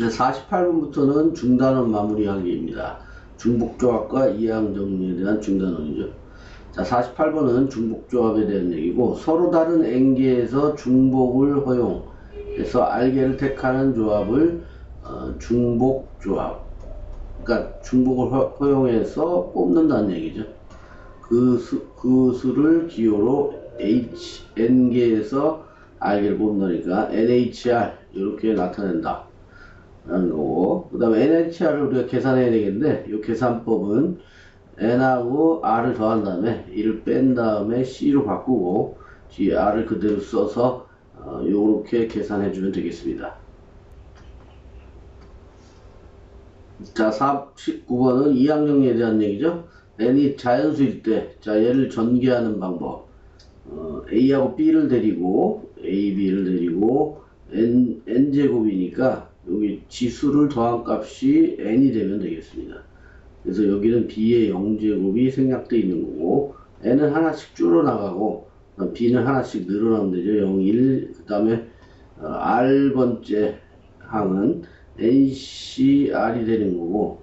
48번부터는 중단원 마무리하기입니다. 중복조합과 이항 정리에 대한 중단원이죠. 자, 48번은 중복조합에 대한 얘기고, 서로 다른 n개에서 중복을 허용해서 r개를 택하는 조합을 중복조합, 그러니까 중복을 허용해서 뽑는다는 얘기죠. 그 수를 기호로 n개에서 r개를 뽑는다니까 NHR 이렇게 나타낸다 라는 거고, 그 다음에 NHR을 우리가 계산해야 되겠는데, 이 계산법은 n하고 r을 더한 다음에 1을 뺀 다음에 c로 바꾸고 뒤에 r을 그대로 써서 요렇게 계산해 주면 되겠습니다. 자, 49번은 이항정리에 대한 얘기죠. n이 자연수일 때, 자, 얘를 전개하는 방법. a하고 b를 데리고 a, b를 데리고 n제곱이니까 여기 지수를 더한 값이 n이 되면 되겠습니다. 그래서 여기는 b의 0제곱이 생략되어 있는 거고, n은 하나씩 줄어나가고 b는 하나씩 늘어나면 되죠. 0, 1, 그 다음에 r번째 항은 ncr이 되는 거고,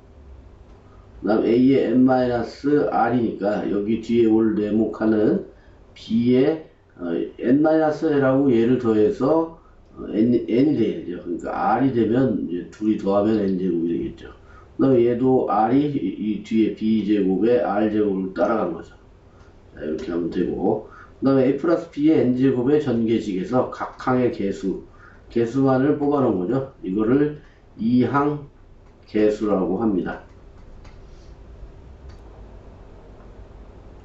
그 다음 a의 n-r이니까 여기 뒤에 올 네모칸은 b의 n-l하고 얘를 더해서 n이 돼야죠. 그러니까 r이 되면 이제 둘이 더하면 n제곱이 되겠죠. 그 다음에 얘도 r이 이 뒤에 b제곱에 r제곱을 따라간 거죠. 자, 이렇게 하면 되고, 그 다음에 a 플러스 b의 n제곱의 전개식에서 각 항의 개수만을 뽑아 놓은 거죠. 이거를 이항 개수라고 합니다.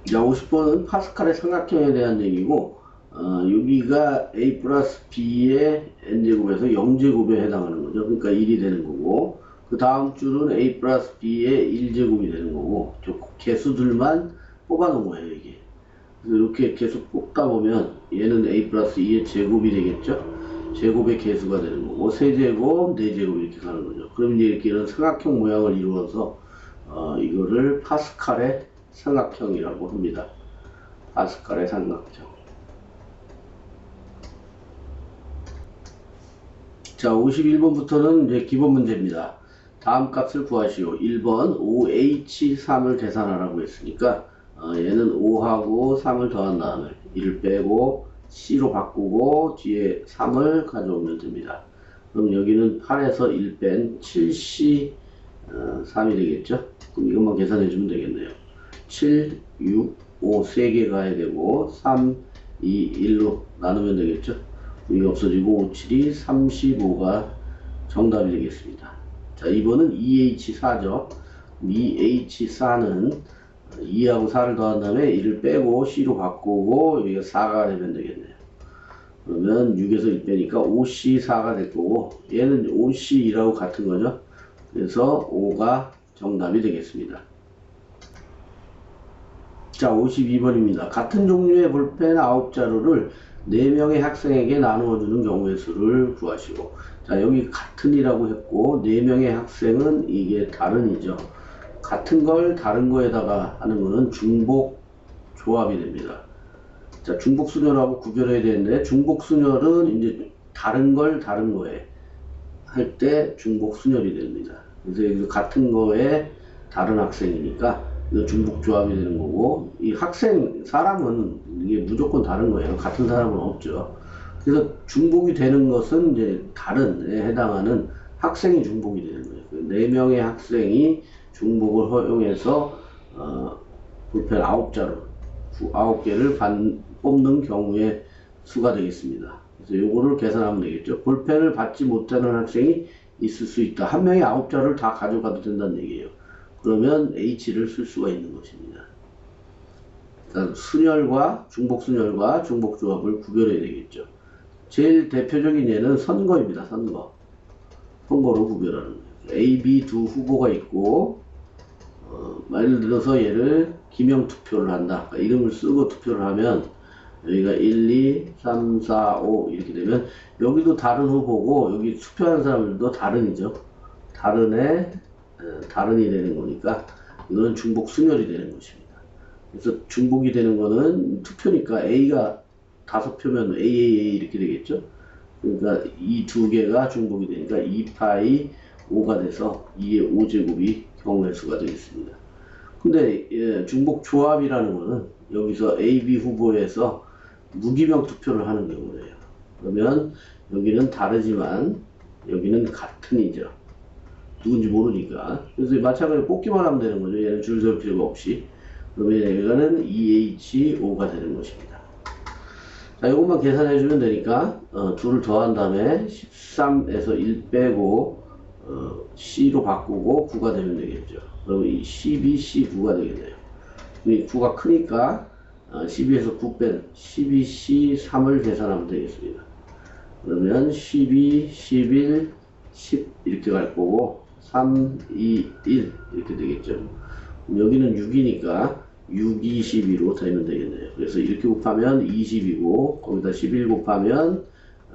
자, 50번은 파스칼의 삼각형에 대한 얘기고, 여기가 a 플러스 b의 n제곱에서 0제곱에 해당하는 거죠. 그러니까 1이 되는 거고, 그 다음 줄은 a 플러스 b의 1제곱이 되는 거고, 저 개수들만 뽑아 놓은 거예요, 이게. 그래서 이렇게 계속 뽑다 보면 얘는 a 플러스 2의 제곱이 되겠죠. 제곱의 개수가 되는 거고, 세제곱, 네제곱 이렇게 가는 거죠. 그럼 이제 이렇게 이런 삼각형 모양을 이루어서 이거를 파스칼의 삼각형이라고 합니다. 파스칼의 삼각형. 자, 51번부터는 이제 기본 문제입니다. 다음 값을 구하시오. 1번 5H3을 계산하라고 했으니까 얘는 5하고 3을 더한 다음에 1을 빼고 C로 바꾸고 뒤에 3을 가져오면 됩니다. 그럼 여기는 8에서 1 뺀 7C 3이 되겠죠? 그럼 이것만 계산해 주면 되겠네요. 7, 6, 5 3개 가야 되고 3, 2, 1로 나누면 되겠죠? 이게 없어지고 5, 7이 35가 정답이 되겠습니다. 자, 2번은 2H4죠. 2H4는 2하고 4를 더한 다음에 1을 빼고 C로 바꾸고 여기가 4가 되면 되겠네요. 그러면 6에서 1 빼니까 5C4가 될 거고, 얘는 5C2라고 같은 거죠. 그래서 5가 정답이 되겠습니다. 자, 52번입니다. 같은 종류의 볼펜 9자루를 4명의 학생에게 나누어주는 경우의 수를 구하시오. 자, 여기 같은이라고 했고 4명의 학생은 이게 다른이죠. 같은 걸 다른 거에다가 하는 거는 중복 조합이 됩니다. 자, 중복 순열하고 구별해야 되는데, 중복 순열은 이제 다른 걸 다른 거에 할 때 중복 순열이 됩니다. 그래서 여기서 같은 거에 다른 학생이니까 이거 중복 조합이 되는 거고, 이 학생 사람은 이게 무조건 다른 거예요. 같은 사람은 없죠. 그래서 중복이 되는 것은 이제 다른에 해당하는 학생이 중복이 되는 거예요. 4명의 학생이 중복을 허용해서 볼펜 9자루 9개를 뽑는 경우의 수가 되겠습니다. 그래서 요거를 계산하면 되겠죠. 볼펜을 받지 못하는 학생이 있을 수 있다. 한 명이 9자루를 다 가져가도 된다는 얘기예요. 그러면 H를 쓸 수가 있는 것입니다. 일단 순열과 중복순열과 중복조합을 구별해야 되겠죠. 제일 대표적인 예는 선거입니다. 선거로 구별하는 거예요. A, B 두 후보가 있고, 예를 들어서 얘를 기명 투표를 한다. 그러니까 이름을 쓰고 투표를 하면 여기가 1, 2, 3, 4, 5 이렇게 되면 여기도 다른 후보고 여기 투표하는 사람들도 다른이죠. 다른이 되는 거니까 이거는 중복 순열이 되는 것입니다. 그래서 중복이 되는 거는 투표니까 A가 5표면 AAA 이렇게 되겠죠. 그러니까 이 두 개가 중복이 되니까 2파이 5가 돼서 2의 5제곱이 경우의 수가 되겠습니다. 근데 중복 조합이라는 거는 여기서 A, B 후보에서 무기명 투표를 하는 경우예요. 그러면 여기는 다르지만 여기는 같은 이죠. 누군지 모르니까. 그래서 마찬가지로 뽑기만 하면 되는 거죠. 얘는 줄 설 필요가 없이. 그러면 얘가는 EH5가 되는 것입니다. 자, 이것만 계산해주면 되니까, 둘을 더한 다음에 13에서 1 빼고, C로 바꾸고 9가 되면 되겠죠. 그러면 이 12, C9가 되겠네요. 이 9가 크니까, 12에서 9 뺀 12C3을 계산하면 되겠습니다. 그러면 12, 11, 10 이렇게 갈 거고, 3, 2, 1 이렇게 되겠죠. 여기는 6이니까 6, 22로 되면 되겠네요. 그래서 이렇게 곱하면 20이고 거기다 11 곱하면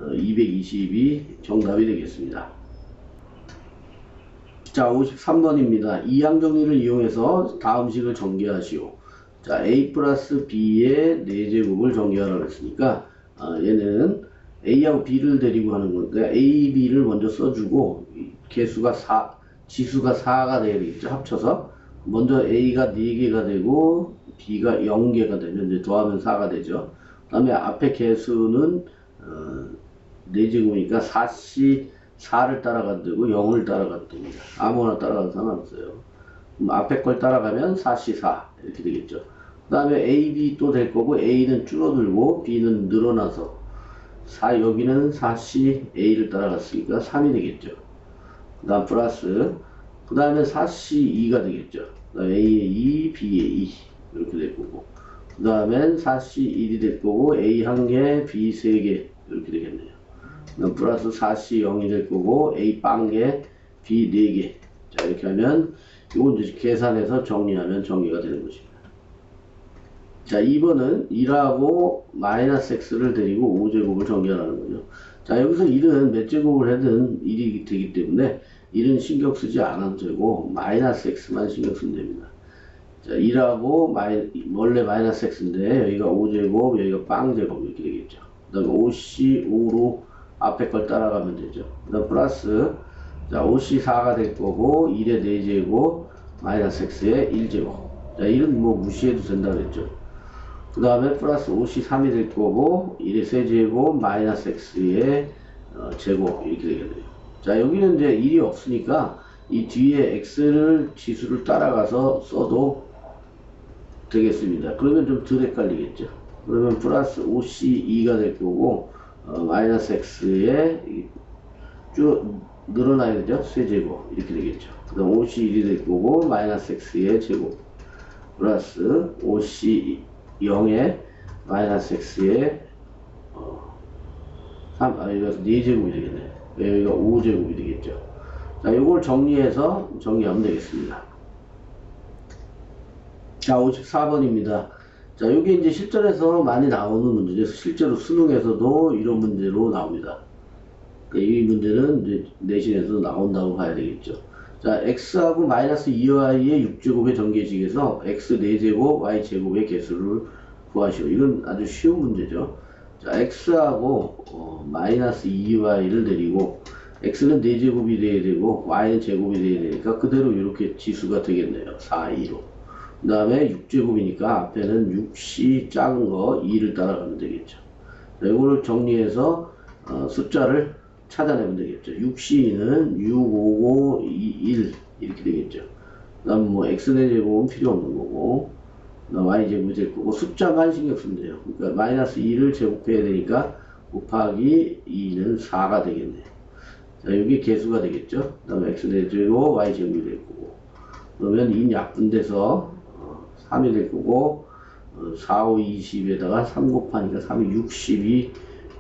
220이 정답이 되겠습니다. 자, 53번입니다. 이항 정리를 이용해서 다음 식을 전개하시오. 자, A 플러스 B의 4제곱을 전개하라고 했으니까 얘는 A하고 B를 데리고 하는 거니까 A, B를 먼저 써주고 개수가 4, 지수가 4가 되겠죠. 합쳐서 먼저 A가 4개가 되고 B가 0개가 되면 이제 더하면 4가 되죠. 그 다음에 앞에 개수는 4제곱이니까 4C 4를 따라가도 되고 0을 따라가도 됩니다. 아무거나 따라가도 상관없어요. 그럼 앞에 걸 따라가면 4C 4 이렇게 되겠죠. 그 다음에 A, B 또 될 거고 A는 줄어들고 B는 늘어나서 4 여기는 4C A를 따라갔으니까 3이 되겠죠. 그 다음 플러스 그 다음에 4C2가 되겠죠. 그 다음에 A의 2, B의 2 이렇게 될 거고 그 다음엔 4C1이 될 거고 A 1개, B 3개 이렇게 되겠네요. 그 다음 플러스 4C0이 될 거고 A 빵개, B 4개. 자, 이렇게 하면 이건 이제 계산해서 정리하면 정리가 되는 것입니다. 자, 2번은 1하고 마이너스 x를 데리고 5제곱을 전개하라는 거죠. 자, 여기서 1은 몇 제곱을 해든 1이 되기 때문에 1은 신경 쓰지 않아도 되고 마이너스 x만 신경 쓰면 됩니다. 자, 1하고 원래 마이너스 x인데 여기가 5제곱 여기가 빵제곱 이렇게 되겠죠. 그 다음에 5C5로 앞에 걸 따라가면 되죠. 그 다음 플러스 자, 5C4가 될 거고 1의 4제곱 마이너스 x의 1제곱. 자, 1은 뭐 무시해도 된다 그랬죠. 그 다음에 플러스 5C3이 될 거고 1의 세제곱 마이너스 x의 제곱 이렇게 되겠네요. 자, 여기는 이제 1이 없으니까 이 뒤에 x를 지수를 따라가서 써도 되겠습니다. 그러면 좀 덜 헷갈리겠죠. 그러면 플러스 5C2가 될 거고 마이너스 x의 쭉 늘어나야 되죠. 세제곱 이렇게 되겠죠. 그 다음 5C1이 될 거고 마이너스 x의 제곱 플러스 5C0의 마이너스 x의 3, 여기서 4제곱이 되겠네. 여기가 5제곱이 되겠죠. 자, 요걸 정리해서 정리하면 되겠습니다. 자, 54번입니다. 자, 요게 이제 실전에서 많이 나오는 문제죠. 실제로 수능에서도 이런 문제로 나옵니다. 이 문제는 이제 내신에서 나온다고 봐야 되겠죠. 자, x하고 마이너스 2y의 6제곱의 전개식에서 x 4제곱, y 제곱의 개수를 구하시오. 이건 아주 쉬운 문제죠. 자, x하고 마이너스 2y를 내리고 x는 4제곱이 돼야 되고 y는 제곱이 돼야 되니까 그대로 이렇게 지수가 되겠네요. 4, 2로. 그 다음에 6제곱이니까 앞에는 6c 작은 거 2를 따라가면 되겠죠. 자, 이거를 정리해서 숫자를 찾아내면 되겠죠. 6c는 6, 5, 5, 2, 1 이렇게 되겠죠. 그 다음 뭐 x제곱은 필요 없는 거고 y제곱이 될 거고 숫자만 신경 쓰면 돼요. 그러니까 마이너스 2를 제곱해야 되니까 곱하기 2는 4가 되겠네요. 자, 여기 개수가 되겠죠. 그 다음에 x제곱 y제곱이 될 거고 그러면 2 약분돼서 3이 될 거고 4, 5, 20에다가 3 곱하니까 3이 60이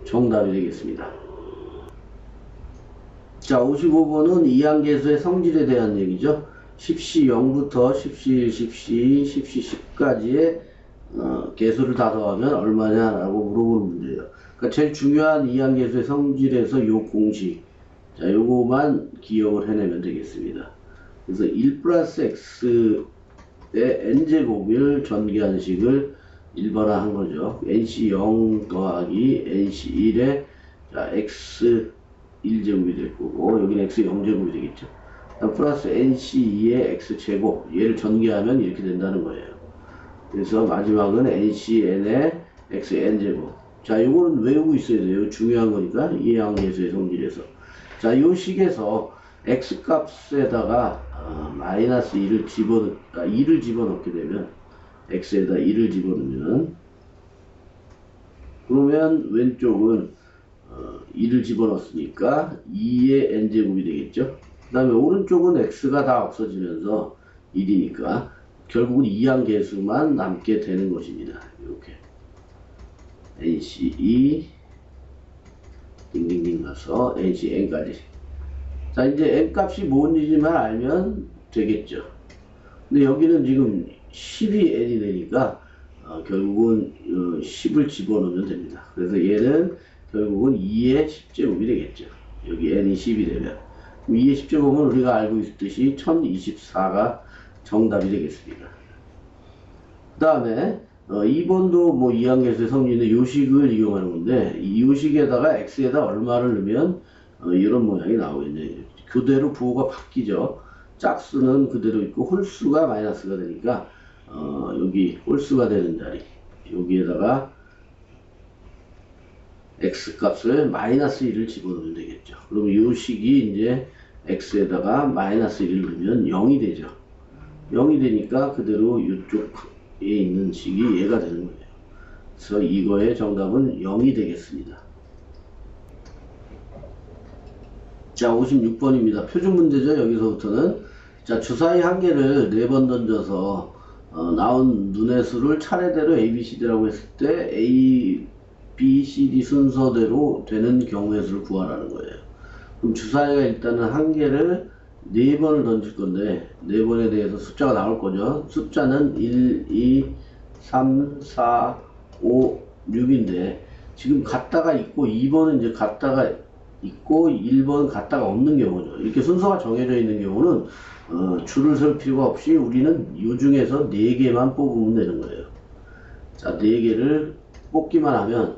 정답이 되겠습니다. 자, 55번은 이항계수의 성질에 대한 얘기죠. 10C 0부터 10C 1, 10C 2, 10C 10까지의 개수를 다 더하면 얼마냐라고 물어보는 문제예요. 그러니까 제일 중요한 이항계수의 성질에서 요 공식, 자, 요거만 기억을 해내면 되겠습니다. 그래서 1 플러스 x의 n제곱을 전개하는 식을 일반화한 거죠. nc 0 더하기 nc 1의 자, x 1제곱이 될 거고, 여기는 x 0제곱이 되겠죠. 플러스 NC2의 x제곱, 얘를 전개하면 이렇게 된다는 거예요. 그래서 마지막은 NCN의 xn제곱. 자, 요거는 외우고 있어야 돼요. 중요한 거니까, 이해항계수의 성질에서. 자, 요 식에서 x값에다가 마이너스 2를 집어넣게 되면, x에다 2를 집어넣으면, 그러면 왼쪽은 2를 집어넣었으니까 2의 n제곱이 되겠죠. 그 다음에 오른쪽은 x가 다 없어지면서 1이니까 결국은 이항계수만 남게 되는 것입니다. 이렇게 NC2 딩딩딩 가서 NCN까지. 자, 이제 n값이 뭔지만 알면 되겠죠. 근데 여기는 지금 10이 n이 되니까 결국은 10을 집어넣으면 됩니다. 그래서 얘는 결국은 2의 10제곱이 되겠죠. 여기 n이 10이 되면 2의 10제곱은 우리가 알고 있듯이 1024가 정답이 되겠습니다. 그 다음에 2번도 뭐 이항계수의 성질인데 요식을 이용하는 건데, 이 요식에다가 x에다 얼마를 넣으면 이런 모양이 나오겠네요. 그대로 부호가 바뀌죠. 짝수는 그대로 있고 홀수가 마이너스가 되니까 여기 홀수가 되는 자리, 여기에다가 x값을 마이너스 1을 집어넣으면 되겠죠. 그럼 요식이 이제 x에다가 마이너스 1을 넣으면 0이 되죠. 0이 되니까 그대로 이쪽에 있는 식이 얘가 되는 거예요. 그래서 이거의 정답은 0이 되겠습니다. 자, 56번입니다. 표준 문제죠. 여기서부터는. 자, 주사위 한 개를 4번 던져서 나온 눈의 수를 차례대로 A, B, C, D라고 했을 때 A, B, C, D 순서대로 되는 경우의 수를 구하라는 거예요. 그럼 주사위가 일단은 한 개를 4번을 던질 건데 4번에 대해서 숫자가 나올 거죠. 숫자는 1, 2, 3, 4, 5, 6인데 지금 갔다가 있고 2번은 이제 갔다가 있고 1번 갔다가 없는 경우죠. 이렇게 순서가 정해져 있는 경우는 줄을 설 필요가 없이 우리는 이 중에서 4개만 뽑으면 되는 거예요. 자, 4개를 뽑기만 하면,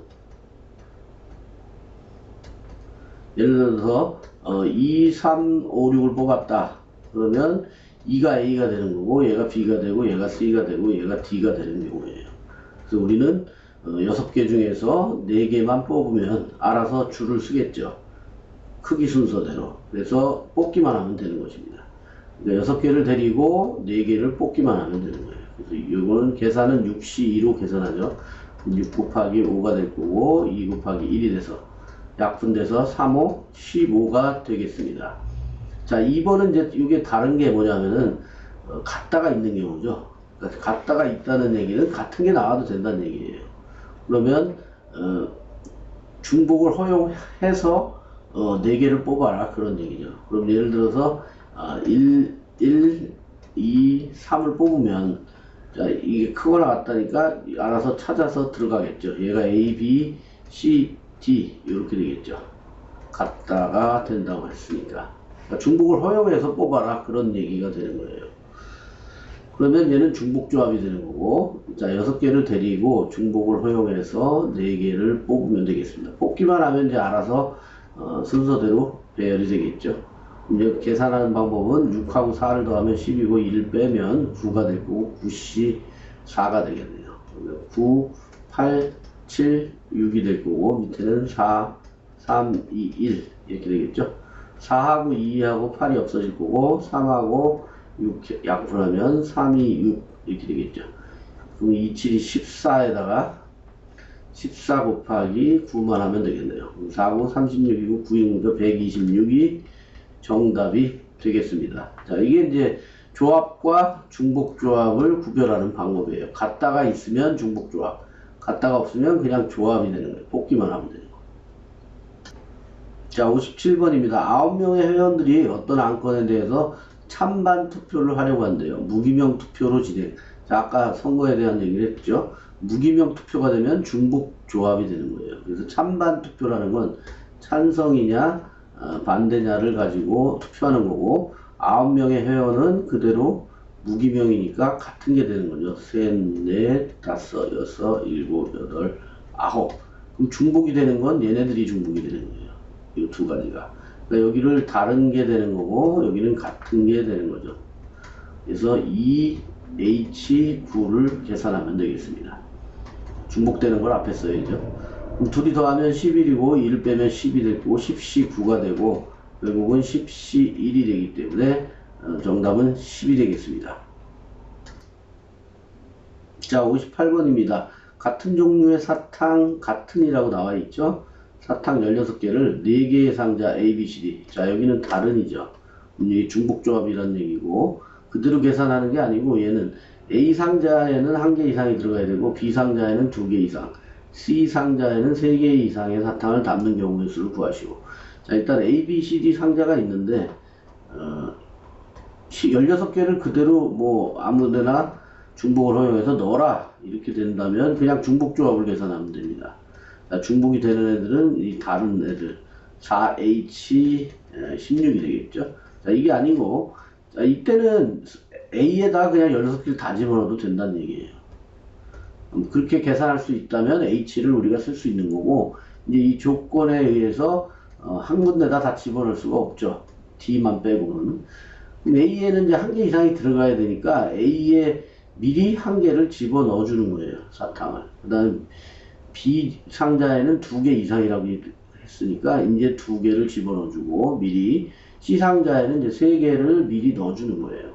예를 들어서 2, 3, 5, 6을 뽑았다. 그러면 2가 A가 되는 거고, 얘가 B가 되고, 얘가 C가 되고, 얘가 D가 되는 경우예요. 그래서 우리는 6개 중에서 4개만 뽑으면 알아서 줄을 쓰겠죠. 크기 순서대로. 그래서 뽑기만 하면 되는 것입니다. 그러니까 6개를 데리고 4개를 뽑기만 하면 되는 거예요. 그래서 이거는 계산은 6C2로 계산하죠. 6 곱하기 5가 될 거고 2 곱하기 1이 돼서 약분돼서 3, 5, 15가 되겠습니다. 자, 2번은 이제 이게 다른 게 뭐냐면은 같다가 있는 경우죠. 그러니까 같다가 있다는 얘기는 같은 게 나와도 된다는 얘기예요. 그러면 중복을 허용해서 4개를 뽑아라, 그런 얘기죠. 그럼 예를 들어서 1, 2, 3을 뽑으면, 자, 이게 크거나 같다니까 알아서 찾아서 들어가겠죠. 얘가 A, B, C, D 이렇게 되겠죠. 같다가 된다고 했으니까. 그러니까 중복을 허용해서 뽑아라, 그런 얘기가 되는 거예요. 그러면 얘는 중복조합이 되는 거고, 자, 6개를 데리고 중복을 허용해서 4개를 뽑으면 되겠습니다. 뽑기만 하면 이제 알아서 순서대로 배열이 되겠죠. 이제 계산하는 방법은 6하고 4를 더하면 10이고 1을 빼면 9가 될 거고 9C 4가 되겠네요. 9, 8, 7, 6이 될 거고 밑에는 4, 3, 2, 1 이렇게 되겠죠. 4하고 2하고 8이 없어질 거고 3하고 6 약분하면 3, 2, 6 이렇게 되겠죠. 그럼 2, 7이 14에다가 14 곱하기 9만 하면 되겠네요. 4, 9, 36이고 9이니까 126이 정답이 되겠습니다. 자, 이게 이제 조합과 중복조합을 구별하는 방법이에요. 같다가 있으면 중복조합, 같다가 없으면 그냥 조합이 되는 거예요. 뽑기만 하면 되는 거예요. 자, 57번입니다. 9명의 회원들이 어떤 안건에 대해서 찬반 투표를 하려고 한대요. 무기명 투표로 진행. 자, 아까 선거에 대한 얘기를 했죠. 무기명 투표가 되면 중복 조합이 되는 거예요. 그래서 찬반 투표라는 건 찬성이냐 반대냐를 가지고 투표하는 거고, 9명의 회원은 그대로 무기명이니까 같은 게 되는 거죠. 셋, 넷, 다섯, 여섯, 일곱, 여덟, 아홉. 그럼 중복이 되는 건 얘네들이 중복이 되는 거예요. 이 두 가지가. 그러니까 여기를 다른 게 되는 거고 여기는 같은 게 되는 거죠. 그래서 EH9를 계산하면 되겠습니다. 중복되는 걸 앞에 써야죠. 그럼 둘이 더하면 11이고 1 빼면 10이 되고 10C9가 되고 결국은 10C1이 되기 때문에 정답은 10이 되겠습니다. 자, 58번입니다. 같은 종류의 사탕 같은이라고 나와 있죠. 사탕 16개를 4개의 상자 A, B, C, D. 자, 여기는 다른이죠. 이게 중복조합이라는 얘기고 그대로 계산하는 게 아니고 얘는 A 상자에는 1개 이상이 들어가야 되고 B 상자에는 2개 이상, C 상자에는 3개 이상의 사탕을 담는 경우의 수를 구하시고. 자, 일단 A, B, C, D 상자가 있는데 16개를 그대로 뭐 아무데나 중복을 허용해서 넣어라 이렇게 된다면 그냥 중복조합을 계산하면 됩니다. 자, 중복이 되는 애들은 이 다른 애들 4H16이 되겠죠. 자, 이게 아니고 자, 이때는 A에다 그냥 16개를 다 집어넣어도 된다는 얘기예요. 그렇게 계산할 수 있다면 H를 우리가 쓸 수 있는 거고 이제 이 조건에 의해서 한 군데다 다 집어넣을 수가 없죠. D만 빼고는. A에는 이제 1개 이상이 들어가야 되니까 A에 미리 1개를 집어넣어 주는 거예요. 사탕을. 그 다음 B 상자에는 2개 이상이라고 했으니까 이제 2개를 집어넣어 주고 미리 C 상자에는 이제 3개를 미리 넣어 주는 거예요.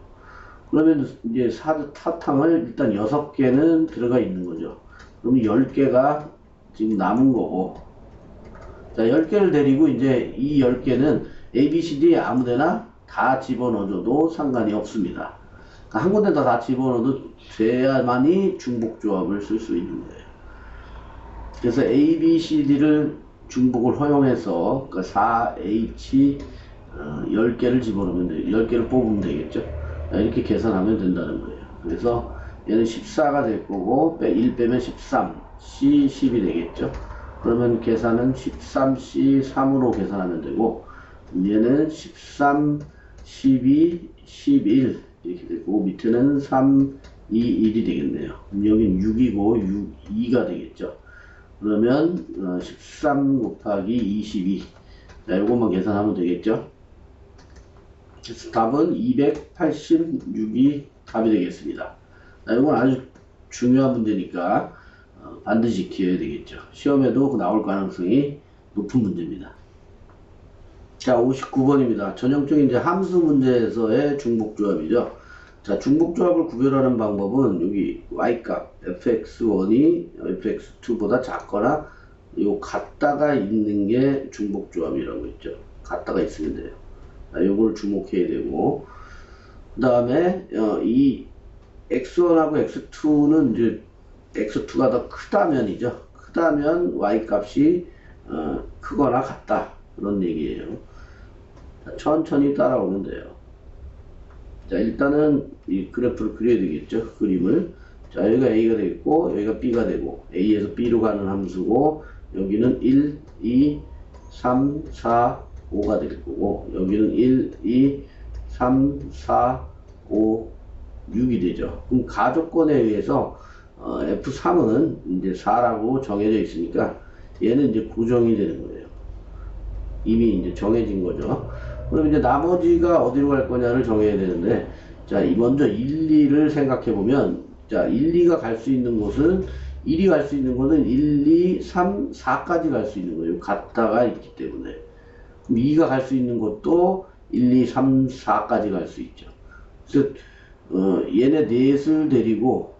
그러면 이제 사탕을 일단 6개는 들어가 있는 거죠. 그럼 10개가 지금 남은 거고 자, 10개를 데리고 이제 이 10개는 A, B, C, D 아무데나 다 집어넣어줘도 상관이 없습니다. 그러니까 한 군데다 다 집어넣어도 돼야만이 중복조합을 쓸 수 있는 거예요. 그래서 A, B, C, D를 중복을 허용해서 그러니까 4H 10개를 집어넣으면 돼요. 10개를 뽑으면 되겠죠. 이렇게 계산하면 된다는 거예요. 그래서 얘는 14가 될 거고 1 빼면 13, C 10이 되겠죠. 그러면 계산은 13C 3으로 계산하면 되고 얘는 13, 12, 11 이렇게 되고 밑에는 3, 2, 1이 되겠네요. 여긴 6이고 6, 2가 되겠죠. 그러면 13 곱하기 22 자, 요것만 계산하면 되겠죠. 그래서 답은 286이 답이 되겠습니다. 자, 이건 아주 중요한 문제니까 반드시 기해야 되겠죠. 시험에도 나올 가능성이 높은 문제입니다. 자, 59번입니다. 전형적인 이제 함수 문제에서의 중복조합이죠. 자, 중복조합을 구별하는 방법은 여기 y값 fx1이 fx2보다 작거나 요 같다가 있는 게 중복조합이라고 했죠. 같다가 있으면 돼요. 자, 요걸 주목해야 되고 그 다음에 이 x1하고 x2는 이제 x2가 더 크다면이죠. 크다면 y값이 크거나 같다 그런 얘기예요. 자, 천천히 따라오면 돼요. 자, 일단은 이 그래프를 그려야 되겠죠. 그림을. 자, 여기가 A가 되겠고 여기가 B가 되고 A에서 B로 가는 함수고 여기는 1, 2, 3, 4, 5가 될 거고 여기는 1, 2, 3, 4, 5, 6이 되죠. 그럼 가조건에 의해서 F3은 이제 4라고 정해져 있으니까 얘는 이제 고정이 되는 거예요. 이미 이제 정해진 거죠. 그럼 이제 나머지가 어디로 갈 거냐를 정해야 되는데 자, 먼저 1, 2를 생각해 보면 자, 1, 2가 갈 수 있는 곳은 1이 갈 수 있는 곳은 1, 2, 3, 4까지 갈 수 있는 거예요. 같다가 있기 때문에. 그럼 2가 갈 수 있는 곳도 1, 2, 3, 4까지 갈 수 있죠. 그래서 얘네 넷을 데리고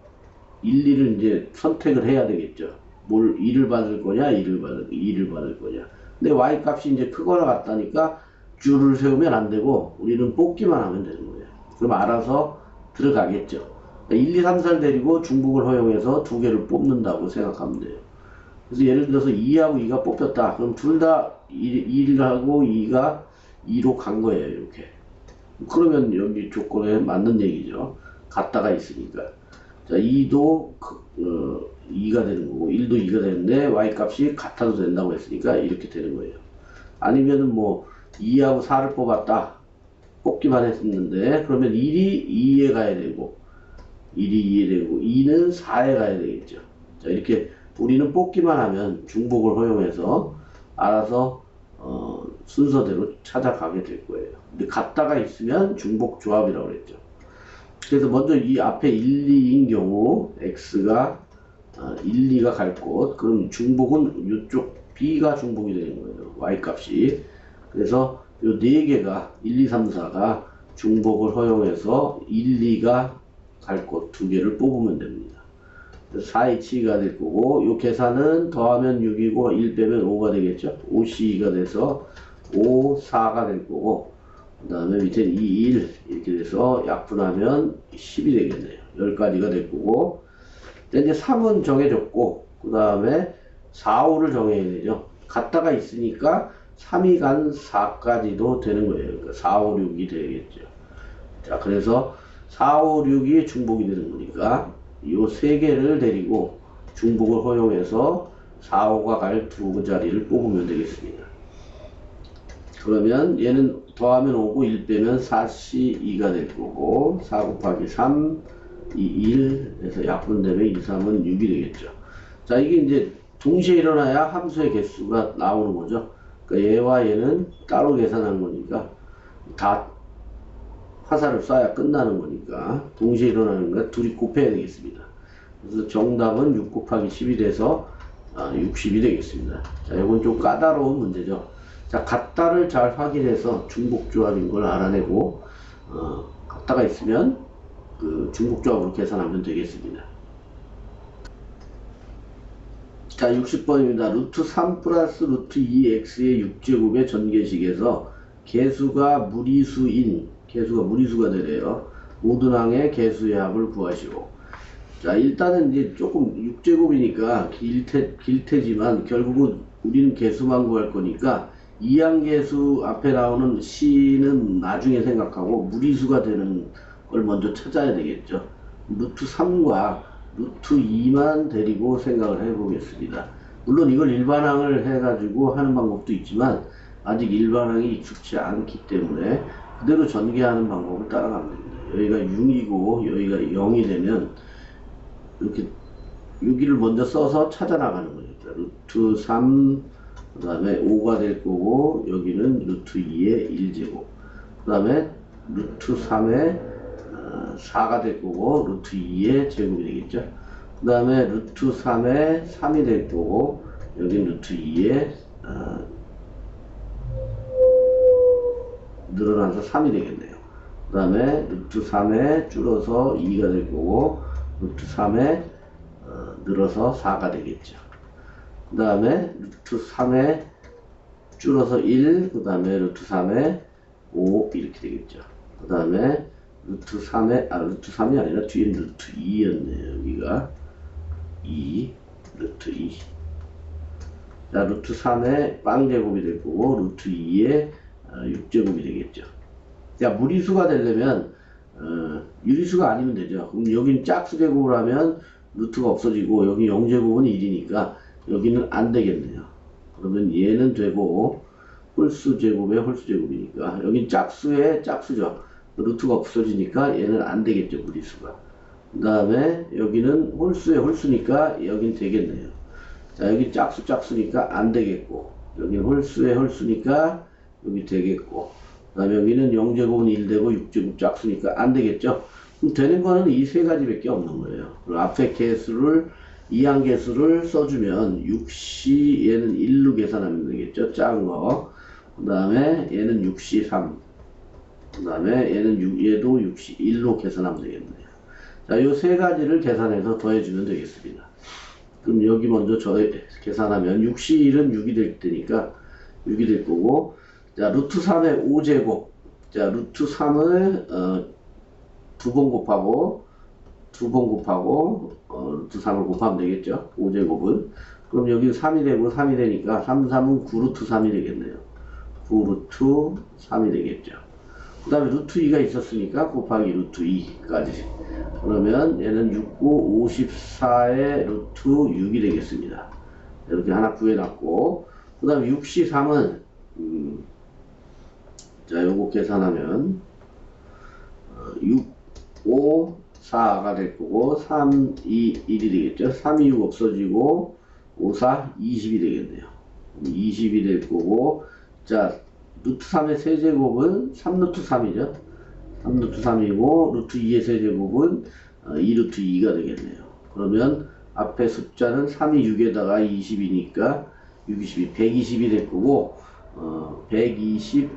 1, 2를 이제 선택을 해야 되겠죠. 뭘 2를 받을 거냐, 2를 받을 거냐. 근데 y 값이 이제 크거나 같다니까 줄을 세우면 안 되고 우리는 뽑기만 하면 되는 거예요. 그럼 알아서 들어가겠죠. 1, 2, 3, 4를 데리고 중복을 허용해서 2개를 뽑는다고 생각하면 돼요. 그래서 예를 들어서 2하고 2가 뽑혔다. 그럼 둘 다 1하고 2가 2로 간 거예요. 이렇게. 그러면 여기 조건에 맞는 얘기죠. 같다가 있으니까. 자, 2도 2가 되는 거고 1도 2가 되는데 y 값이 같아도 된다고 했으니까 이렇게 되는 거예요. 아니면은 뭐 2하고 4를 뽑았다. 뽑기만 했었는데 그러면 1이 2에 가야 되고 1이 2에 되고 2는 4에 가야 되겠죠. 자, 이렇게 우리는 뽑기만 하면 중복을 허용해서 알아서 순서대로 찾아가게 될 거예요. 근데 같다가 있으면 중복 조합이라고 그랬죠. 그래서 먼저 이 앞에 1, 2인 경우 x가 1, 2가 갈 곳, 그럼 중복은 이쪽 b가 중복이 되는 거예요. y 값이. 그래서 요 4개가 1, 2, 3, 4가 중복을 허용해서 1, 2가 갈 곳 2개를 뽑으면 됩니다. 4, 2, 7가 될 거고, 요 계산은 더하면 6이고 1 빼면 5가 되겠죠. 5C2가 돼서 5, 4가 될 거고, 그 다음에 밑에 2, 1 이렇게 돼서 약분하면 10이 되겠네요. 10가지가 될 거고, 이제 3은 정해졌고, 그 다음에 4, 5를 정해야 되죠. 같다가 있으니까 3이 간 4까지도 되는 거예요. 그러니까 4, 5, 6이 되겠죠. 자, 그래서 4, 5, 6이 중복이 되는 거니까 요 3개를 데리고 중복을 허용해서 4, 5가 갈 2자리를 뽑으면 되겠습니다. 그러면 얘는 더하면 5고 1 빼면 4C 2가 될 거고, 4 곱하기 3, 2, 1 해서 약분되면 2, 3은 6이 되겠죠. 자, 이게 이제 동시에 일어나야 함수의 개수가 나오는 거죠. 그러니까 얘와 얘는 따로 계산한 거니까 다 화살을 쏴야 끝나는 거니까 동시에 일어나는 거 둘이 곱해야 되겠습니다. 그래서 정답은 6 곱하기 10이 돼서 60이 되겠습니다. 자, 이건 좀 까다로운 문제죠. 자, 같다를 잘 확인해서 중복조합인 걸 알아내고 같다가 있으면 그 중복조합으로 계산하면 되겠습니다. 자, 60번입니다. 루트 3 플러스 루트 2x의 6제곱의 전개식에서 개수가 무리수가 되래요. 모든 항의 개수의 합을 구하시오. 자, 일단은 이제 조금 6제곱이니까 길테지만 결국은 우리는 개수만 구할 거니까 이항계수 앞에 나오는 c는 나중에 생각하고 무리수가 되는 걸 먼저 찾아야 되겠죠. 루트 3과 루트 2만 데리고 생각을 해보겠습니다. 물론 이걸 일반항을 해가지고 하는 방법도 있지만 아직 일반항이 익숙치 않기 때문에 그대로 전개하는 방법을 따라가면 됩니다. 여기가 6이고 여기가 0이 되면 이렇게 6을 먼저 써서 찾아 나가는 거죠. 루트 3, 그 다음에 5가 될 거고, 여기는 루트 2의 1제곱, 그 다음에 루트 3의 4가 될 거고, 루트 2의 제곱이 되겠죠. 그 다음에 루트 3의 3이 될 거고, 여기는 루트 2의 늘어나서 3이 되겠네요. 그 다음에 루트 3에 줄어서 2가 될 거고, 루트 3에 늘어서 4가 되겠죠. 그 다음에 루트 3에 줄어서 1, 그 다음에 루트 3에 5 이렇게 되겠죠. 그 다음에 루트 3에 루트 3이 아니라 뒤에 루트 2였네요. 여기가 2, 루트 2. 자, 루트 3에 빵제곱이 될 거고, 루트 2에 6제곱이 되겠죠. 자, 무리수가 되려면 유리수가 아니면 되죠. 그럼 여기는 짝수 제곱을 하면 루트가 없어지고 여기 0제곱은 1이니까 여기는 안 되겠네요. 그러면 얘는 되고 홀수 제곱의 홀수 제곱이니까 여긴 짝수의 짝수죠. 루트가 없어지니까 얘는 안 되겠죠. 무리수가. 그 다음에 여기는 홀수의 홀수니까 여긴 되겠네요. 자, 여기 짝수니까 안 되겠고, 여기 홀수의 홀수니까 여기 되겠고, 그 다음에 여기는 0제곱은 1되고 6제곱 짝수니까 안 되겠죠. 그럼 되는 거는 이 세 가지밖에 없는 거예요. 그럼 앞에 개수를, 이항계수를 써주면 6C 얘는 1로 계산하면 되겠죠. 작은 거. 그 다음에 얘는 6C 3. 그 다음에 얘도 6C 1로 계산하면 되겠네요. 자, 요 세 가지를 계산해서 더해주면 되겠습니다. 그럼 여기 먼저 계산하면 6C 1은 6이 될 테니까 6이 될 거고, 자, 루트 3의 5제곱. 자, 루트 3을 두 번 곱하고 루트 3을 곱하면 되겠죠. 5제곱은. 그럼 여기 3이 되고 3이 되니까 3, 3은 9루트 3이 되겠네요. 9루트 3이 되겠죠. 그 다음에 루트 2가 있었으니까 곱하기 루트 2까지. 그러면 얘는 6, 9, 54의 루트 6이 되겠습니다. 이렇게 하나 구해놨고, 그 다음에 6C 3은 자, 요거 계산하면 6, 5, 4가 될 거고 3, 2, 1이 되겠죠. 3, 2, 6 없어지고 5, 4, 20이 되겠네요. 20이 될 거고, 자, 루트 3의 세제곱은 3루트 3이죠. 3루트 3이고, 루트 2의 세제곱은 2루트 2가 되겠네요. 그러면 앞에 숫자는 3이 6에다가 20이니까 6, 22, 120이 될 거고, 120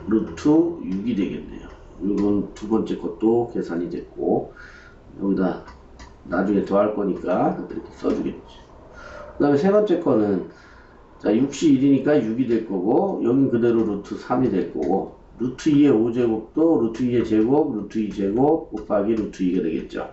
루트 6이 되겠네요. 이건 두 번째 것도 계산이 됐고, 여기다 나중에 더할 거니까 이렇게 써주겠지. 그 다음에 세 번째 거는, 자, 6이 1이니까 6이 될 거고, 여긴 그대로 루트 3이 될 거고, 루트 2의 5제곱도 루트 2의 제곱, 루트 2 제곱 곱하기 루트 2가 되겠죠.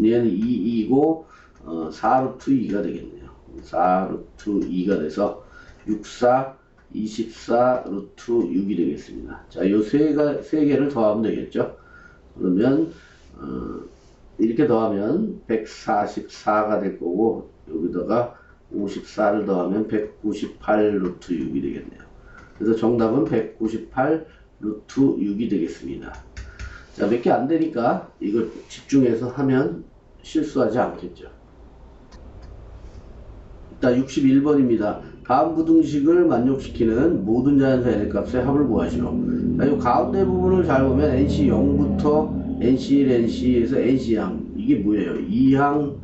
얘는 2이고, 4루트 2가 되겠네요. 4루트 2가 돼서 6, 4, 24 루트 6이 되겠습니다. 자, 요 세 개를 더하면 되겠죠. 그러면, 이렇게 더하면 144가 될 거고, 여기다가 54를 더하면 198 루트 6이 되겠네요. 그래서 정답은 198 루트 6이 되겠습니다. 자, 몇 개 안 되니까 이걸 집중해서 하면 실수하지 않겠죠. 일단 61번입니다. 다음 부등식을 만족시키는 모든 자연수 n의 값의 합을 구하시오. 자, 이 가운데 부분을 잘 보면 nc 0부터 nc1, nc에서 nc항, 이게 뭐예요? 2항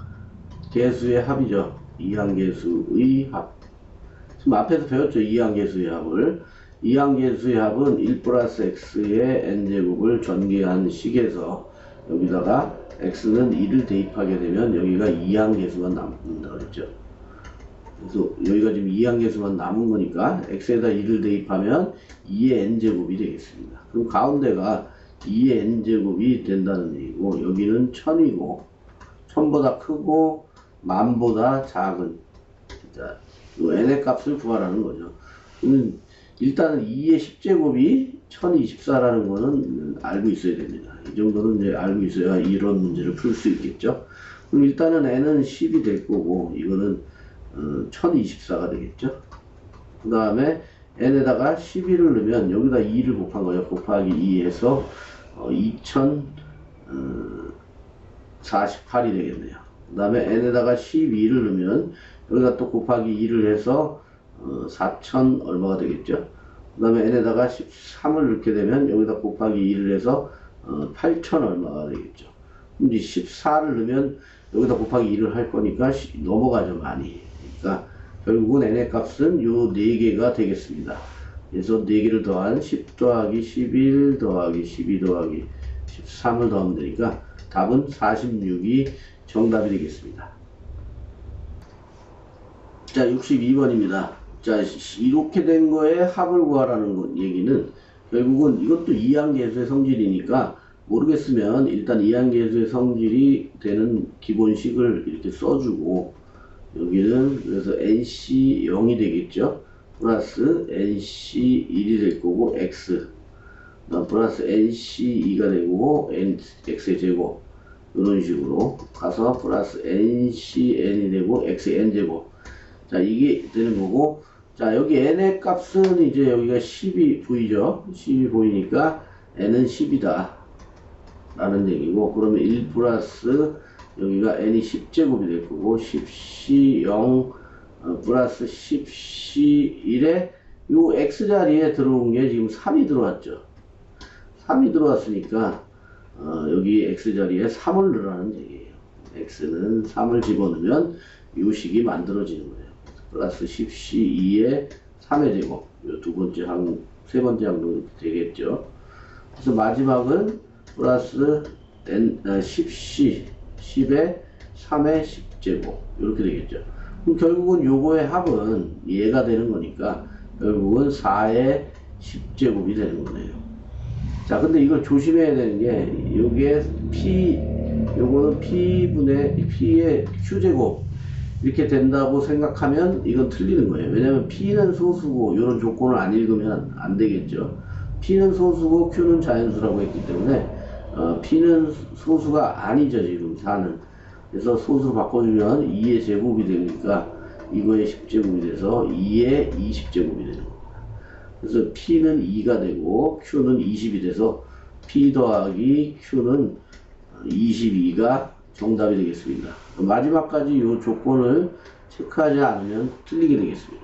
계수의 합이죠. 2항 계수의 합. 지금 앞에서 배웠죠. 2항 계수의 합을. 2항 계수의 합은 1 플러스 x의 n제곱을 전개한 식에서 여기다가 x는 2를 대입하게 되면 여기가 2항 계수만 남는다 그랬죠. 그래서 여기가 지금 2항 계수만 남은 거니까 x에다 2를 대입하면 2의 n제곱이 되겠습니다. 그럼 가운데가 2의 n제곱이 된다는 얘기고, 여기는 1000이고 1000보다 크고 만보다 작은, 자, n의 값을 구하라는 거죠. 그러면 일단은 2의 10제곱이 1024라는 거는 알고 있어야 됩니다. 이 정도는 이제 알고 있어야 이런 문제를 풀 수 있겠죠. 그럼 일단은 n은 10이 될 거고, 이거는 1024가 되겠죠. 그 다음에 n에다가 11을 넣으면 여기다 2를 곱한 거예요. 곱하기 2 해서 2048이 되겠네요. 그 다음에 n에다가 12를 넣으면 여기다 또 곱하기 2를 해서 4000 얼마가 되겠죠. 그 다음에 n에다가 13을 넣게 되면 여기다 곱하기 2를 해서 8000 얼마가 되겠죠. 그럼 이제 14를 넣으면 여기다 곱하기 2를 할 거니까 넘어가죠, 많이. 그러니까 결국은 n의 값은 요 4개가 되겠습니다. 그래서 4개를 더한 10 더하기 11 더하기 12 더하기 13을 더하면 되니까 답은 46이 정답이 되겠습니다. 자, 62번입니다. 자, 이렇게 된 거에 합을 구하라는 얘기는 결국은 이것도 이항계수의 성질이니까 모르겠으면 일단 이항계수의 성질이 되는 기본식을 이렇게 써주고, 여기는 그래서 nc 0이 되겠죠. 플러스 nc 1이 될 거고 x 플러스 nc 2가 되고 x의 제곱, 이런 식으로 가서 플러스 nc n이 되고 xn 제곱. 자, 이게 되는 거고, 자, 여기 n의 값은 이제 여기가 10이 보이죠. 10이 보이니까 n은 10이다 라는 얘기고, 그러면 1 플러스 여기가 n이 10제곱이 될 거고, 10c 0 플러스 10c 1에 요 x자리에 들어온 게 지금 3이 들어왔죠. 3이 들어왔으니까 여기 x자리에 3을 넣으라는 얘기예요. x는 3을 집어넣으면 요 식이 만들어지는 거예요. 플러스 10c 2에 3의 제곱, 요 두 번째 항, 세 번째 항도 되겠죠. 그래서 마지막은 플러스 10c 10에 3의 10제곱, 이렇게 되겠죠. 그럼 결국은 요거의 합은 얘가 되는 거니까 결국은 4의 10제곱이 되는 거네요. 자, 근데 이걸 조심해야 되는 게, 요게 요거는 P의 Q제곱 이렇게 된다고 생각하면 이건 틀리는 거예요. 왜냐면 P는 소수고, 이런 조건을 안 읽으면 안 되겠죠. P는 소수고 Q는 자연수라고 했기 때문에 P는 소수가 아니죠, 지금 4는. 그래서 소수로 바꿔주면 2의 제곱이 되니까 이거의 10제곱이 돼서 2의 20제곱이 되는 겁니다. 그래서 P는 2가 되고 Q는 20이 돼서 P 더하기 Q는 22가 정답이 되겠습니다. 마지막까지 이 조건을 체크하지 않으면 틀리게 되겠습니다.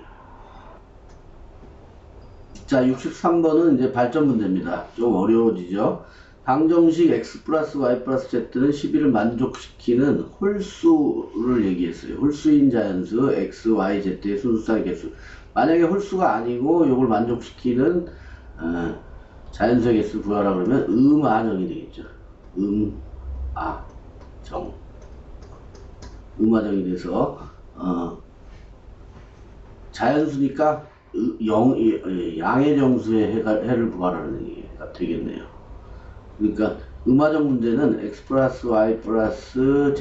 자, 63번은 이제 발전 문제입니다. 좀 어려워지죠. 방정식 x 플러스 y 플러스 z는 12를 만족시키는 홀수를 얘기했어요. 홀수인 자연수 x, y, z의 순수의 개수. 만약에 홀수가 아니고 이걸 만족시키는 자연수의 개수 구하라 그러면 음아정이 되겠죠. 음아정. 음아정이 돼서 자연수니까 양의 정수의 해를 구하라는 얘기가 되겠네요. 그러니까 음화적 문제는 x 플러스 y 플러스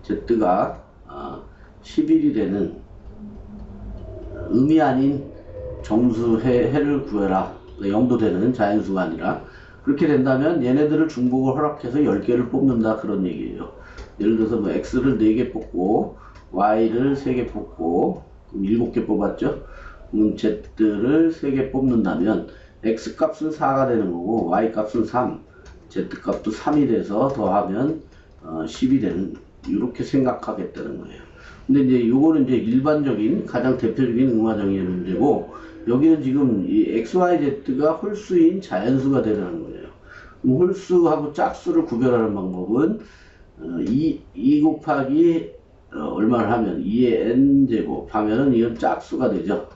z가 11이 되는 음이 아닌 정수의 해를 구해라. 0도 되는 자연수가 아니라 그렇게 된다면 얘네들을 중복을 허락해서 10개를 뽑는다 그런 얘기예요. 예를 들어서 뭐 x를 4개 뽑고 y를 3개 뽑고 그럼 7개 뽑았죠. 그럼 z를 3개 뽑는다면 x 값은 4가 되는 거고 y 값은 3, z 값도 3이 돼서 더하면 10이 되는, 이렇게 생각하겠다는 거예요. 근데 이제 요거는 이제 일반적인 가장 대표적인 음화정의 문제고, 여기는 지금 이 x, y, z가 홀수인 자연수가 되는 거예요. 그럼 홀수하고 짝수를 구별하는 방법은 2 곱하기 얼마를 하면 2의 n제곱 하면은 이건 짝수가 되죠.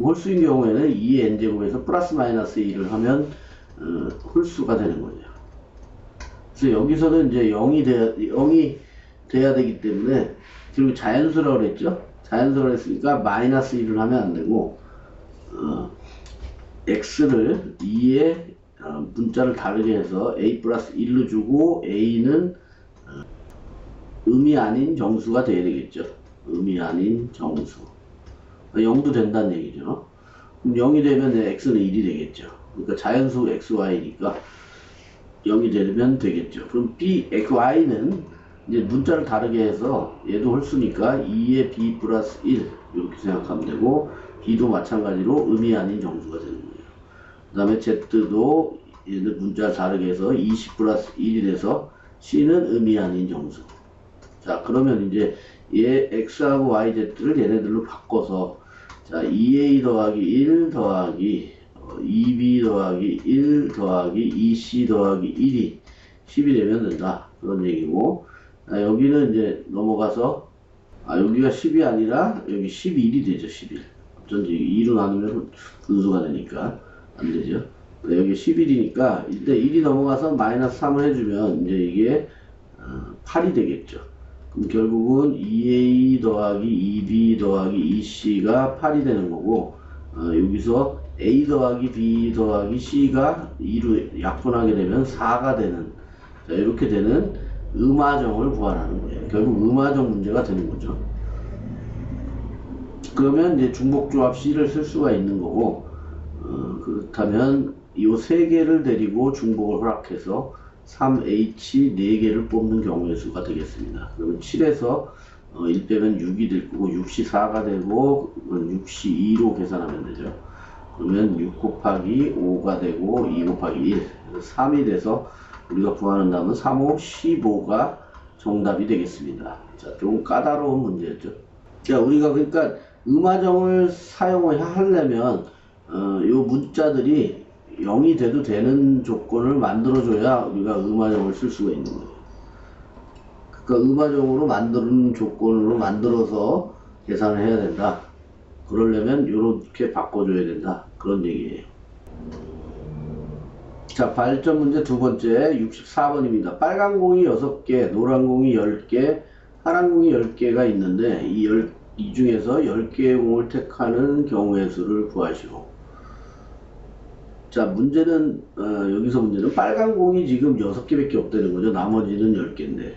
홀수인 경우에는 2의 n제곱에서 플러스 마이너스 1을 하면 홀수가 되는 거죠. 그래서 여기서는 이제 0이 돼야 되기 때문에, 그리고 자연수라고 그랬죠. 자연수라고 했으니까 마이너스 1을 하면 안 되고 x를 2의 문자를 다르게 해서 a 플러스 1로 주고 a는 음이 아닌 정수가 돼야 되겠죠. 음이 아닌 정수. 0도 된다는 얘기죠. 그럼 0이 되면 x는 1이 되겠죠. 그러니까 자연수 x, y니까 0이 되면 되겠죠. 그럼 b, x, y는 이제 문자를 다르게 해서 얘도 홀수니까 2의 b 플러스 1 이렇게 생각하면 되고, b도 마찬가지로 음이 아닌 정수가 되는 거예요. 그 다음에 z도 얘는 문자를 다르게 해서 20 플러스 1이 돼서 c는 음이 아닌 정수. 자, 그러면 이제 얘 x하고 y, z를 얘네들로 바꿔서, 자, 2a 더하기 1 더하기 2b 더하기 1 더하기 2c 더하기 1이 10이 되면 된다 그런 얘기고, 여기는 이제 넘어가서 여기가 10이 아니라 여기 11이 되죠. 11. 어쩐지 2로 나누면 분수가 되니까 안 되죠. 여기 11이니까 일단 1이 넘어가서 마이너스 3을 해주면 이제 이게 8이 되겠죠. 그럼 결국은 2a 더하기 2b 더하기 2c가 8이 되는 거고, 여기서 a 더하기 b 더하기 c가 2로 약분하게 되면 4가 되는, 자, 이렇게 되는 음화정을 구하라는 거예요. 결국 음화정 문제가 되는 거죠. 그러면 이제 중복조합 C를 쓸 수가 있는 거고, 그렇다면 이 3개를 데리고 중복을 허락해서 3H 4개를 뽑는 경우의 수가 되겠습니다. 그러면 7에서 1 빼면 6이 될 거고, 6시 4가 되고 6시 2로 계산하면 되죠. 그러면 6 곱하기 5가 되고 2 곱하기 1, 3이 돼서 우리가 구하는 답은 3, 5, 15가 정답이 되겠습니다. 자, 좀 까다로운 문제였죠. 자, 우리가 그러니까 음화정을 사용을 하려면 요 문자들이 0이 돼도 되는 조건을 만들어줘야 우리가 음화정을 쓸 수가 있는 거예요. 그러니까 음화정으로 만드는 조건으로 만들어서 계산을 해야 된다. 그러려면 이렇게 바꿔줘야 된다. 그런 얘기예요. 자, 발전 문제 두 번째 64번입니다. 빨간 공이 6개, 노란 공이 10개, 파란 공이 10개가 있는데 이 중에서 10개의 공을 택하는 경우의 수를 구하시오. 자, 문제는 여기서 문제는 빨간 공이 지금 6개밖에 없다는 거죠. 나머지는 10개인데.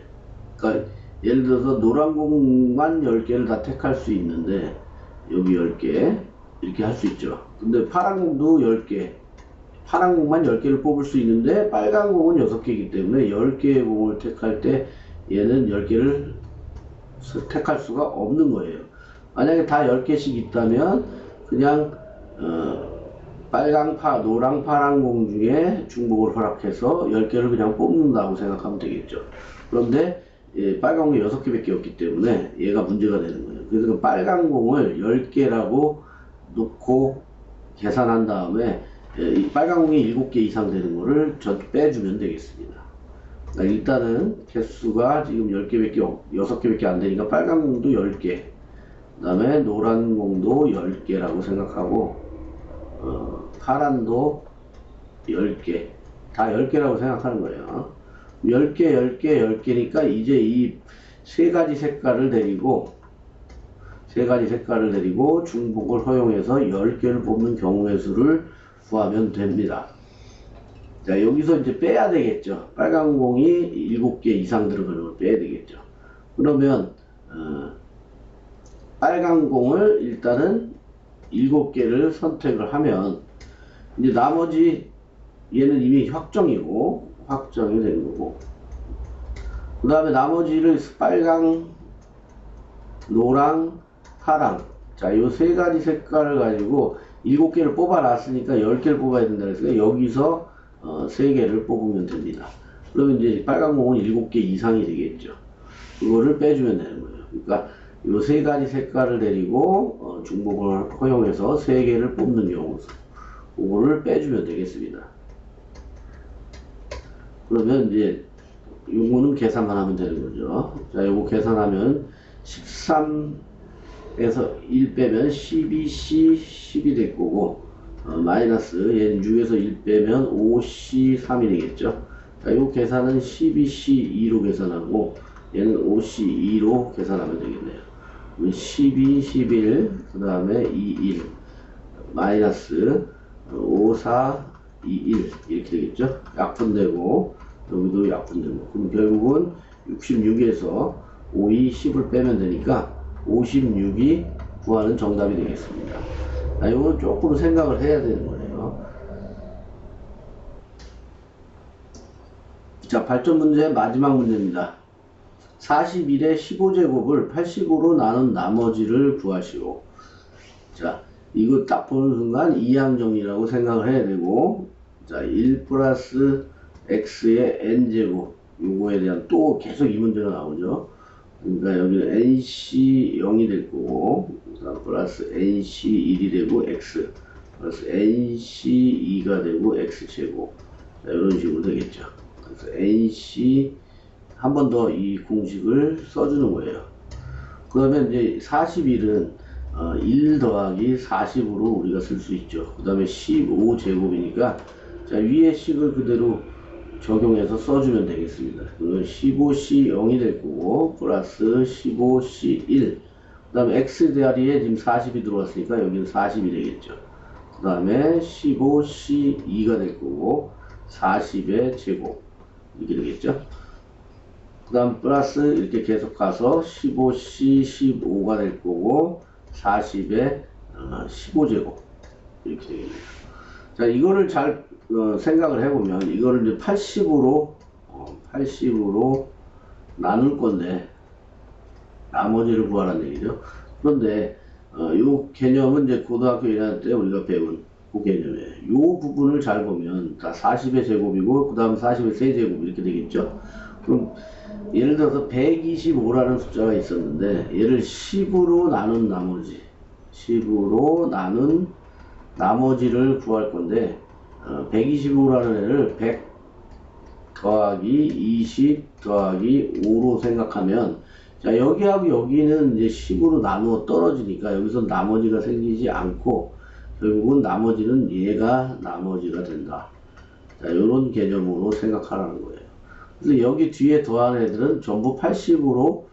그러니까 예를 들어서 노란 공만 10개를 다 택할 수 있는데 여기 10개 이렇게 할 수 있죠. 근데 파란 공도 10개, 파란 공만 10개를 뽑을 수 있는데 빨간 공은 6개이기 때문에 10개의 공을 택할 때 얘는 10개를 택할 수가 없는 거예요. 만약에 다 10개씩 있다면 그냥 빨강, 노랑, 파란 공 중에 중복을 허락해서 10개를 그냥 뽑는다고 생각하면 되겠죠. 그런데 빨간 공이 6개밖에 없기 때문에 얘가 문제가 되는 거예요. 그래서 그 빨간 공을 10개라고 놓고 계산한 다음에 이 빨간 공이 7개 이상 되는 거를 전부 빼주면 되겠습니다. 일단은 개수가 지금 6개밖에 안 되니까 빨간 공도 10개, 그 다음에 노란 공도 10개라고 생각하고, 파란도 10개, 다 10개라고 생각하는 거예요. 10개, 10개, 10개니까 이제 이 세 가지 색깔을 데리고 중복을 허용해서 10개를 뽑는 경우의 수를 구하면 됩니다. 자, 여기서 이제 빼야 되겠죠. 빨간 공이 7개 이상 들어가는 걸 빼야 되겠죠. 그러면 빨간 공을 일단은 7개를 선택을 하면 이제 나머지 얘는 이미 확정이 된 거고, 그 다음에 나머지를 빨강, 노랑, 파랑, 자, 요 세 가지 색깔을 가지고 7개를 뽑아 놨으니까 10개를 뽑아야 된다 그랬으니까 여기서 3개를 뽑으면 됩니다. 그러면 이제 빨간 공은 7개 이상이 되겠죠. 그거를 빼주면 되는 거예요. 그러니까 요 세 가지 색깔을 데리고 중복을 허용해서 3개를 뽑는 경우, 그거를 빼주면 되겠습니다. 그러면 이제 요거는 계산만 하면 되는 거죠. 자, 요거 계산하면 13에서 1 빼면 12C 10이 될 거고, 마이너스 얘는 6에서 1 빼면 5C3이 되겠죠. 자, 요 계산은 12C2로 계산하고 얘는 5C2로 계산하면 되겠네요. 12, 11, 그 다음에 2, 1 마이너스 5, 4, 2, 1 이렇게 되겠죠. 약분되고 여기도 약분되고, 그럼 결국은 66에서 5, 2, 10을 빼면 되니까 56이 구하는 정답이 되겠습니다. 이건 조금 생각을 해야 되는 거예요. 자, 발전 문제 마지막 문제입니다. 41의 15제곱을 80으로 나눈 나머지를 구하시오. 자, 이거 딱 보는 순간 이항정리라고 생각을 해야 되고, 자, 1 플러스 x의 n제곱, 요거에 대한 또 계속 이 문제가 나오죠. 그러니까 여기는 nc 0이 될 거고, 플러스 nc 1이 되고 x 플러스 nc 2가 되고 x제곱, 이런 식으로 되겠죠. 그래서 nc 한 번 더 이 공식을 써주는 거예요. 그러면 이제 41은 1 더하기 40으로 우리가 쓸 수 있죠. 그 다음에 15제곱이니까 자, 위에 식을 그대로 적용해서 써주면 되겠습니다. 그러면 15C 0이 될 거고, 플러스 15C 1. 그 다음에 x 자리에 지금 40이 들어왔으니까 여기는 40이 되겠죠. 그 다음에 15C 2가 될 거고, 40의 제곱. 이렇게 되겠죠. 그 다음 플러스 이렇게 계속 가서 15C 15가 될 거고, 40의 15제곱. 이렇게 되겠네요. 자, 이거를 잘 생각을 해보면 이거를 이제 80으로 나눌 건데 나머지를 구하라는 얘기죠. 그런데 요 개념은 이제 고등학교 1학년 때 우리가 배운 그 개념이에요. 요 부분을 잘 보면 다 40의 제곱이고 그 다음 40의 세제곱 이렇게 되겠죠. 그럼 예를 들어서 125라는 숫자가 있었는데 얘를 10으로 나눈 나머지를 구할 건데 125라는 애를 100 더하기 20 더하기 5로 생각하면, 자, 여기하고 여기는 이제 10으로 나누어 떨어지니까 여기서 나머지가 생기지 않고 결국은 나머지는 얘가 나머지가 된다. 자, 이런 개념으로 생각하라는 거예요. 그래서 여기 뒤에 더한 애들은 전부 80으로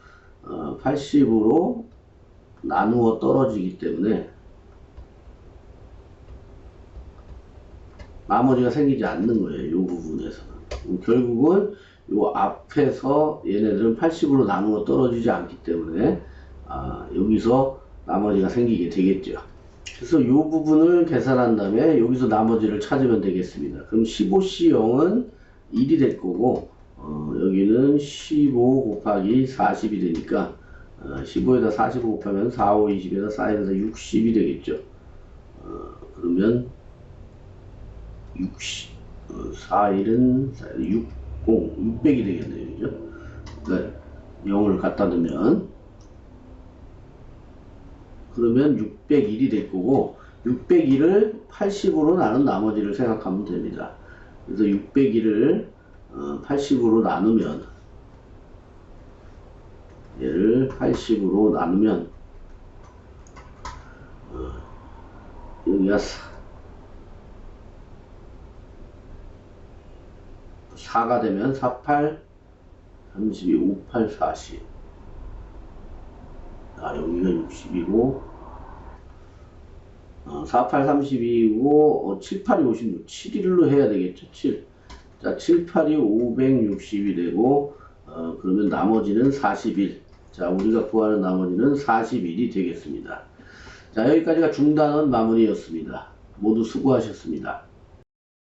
나누어 떨어지기 때문에 나머지가 생기지 않는 거예요. 이 부분에서는. 결국은 이 앞에서 얘네들은 80으로 나누어 떨어지지 않기 때문에 여기서 나머지가 생기게 되겠죠. 그래서 이 부분을 계산한 다음에 여기서 나머지를 찾으면 되겠습니다. 그럼 15C0은 1이 될 거고 여기는 15 곱하기 40이 되니까 15에다 45 곱하면 4, 5, 20에다 4에다 60이 되겠죠. 그러면 60, 4, 1은 600이 되겠네요. 그죠? 네. 0을 갖다 넣으면 그러면 601이 될 거고 601을 80으로 나눈 나머지를 생각하면 됩니다. 그래서 601을 80으로 나누면 얘를 80으로 나누면 여기가 4가 되면 48, 32, 58, 40. 여기가 60이고 48, 32이고 7, 8이 56, 7일로 해야 되겠죠. 7. 자, 7, 8이 560이 되고 그러면 나머지는 41. 자, 우리가 구하는 나머지는 41이 되겠습니다. 자, 여기까지가 중단원 마무리였습니다. 모두 수고하셨습니다.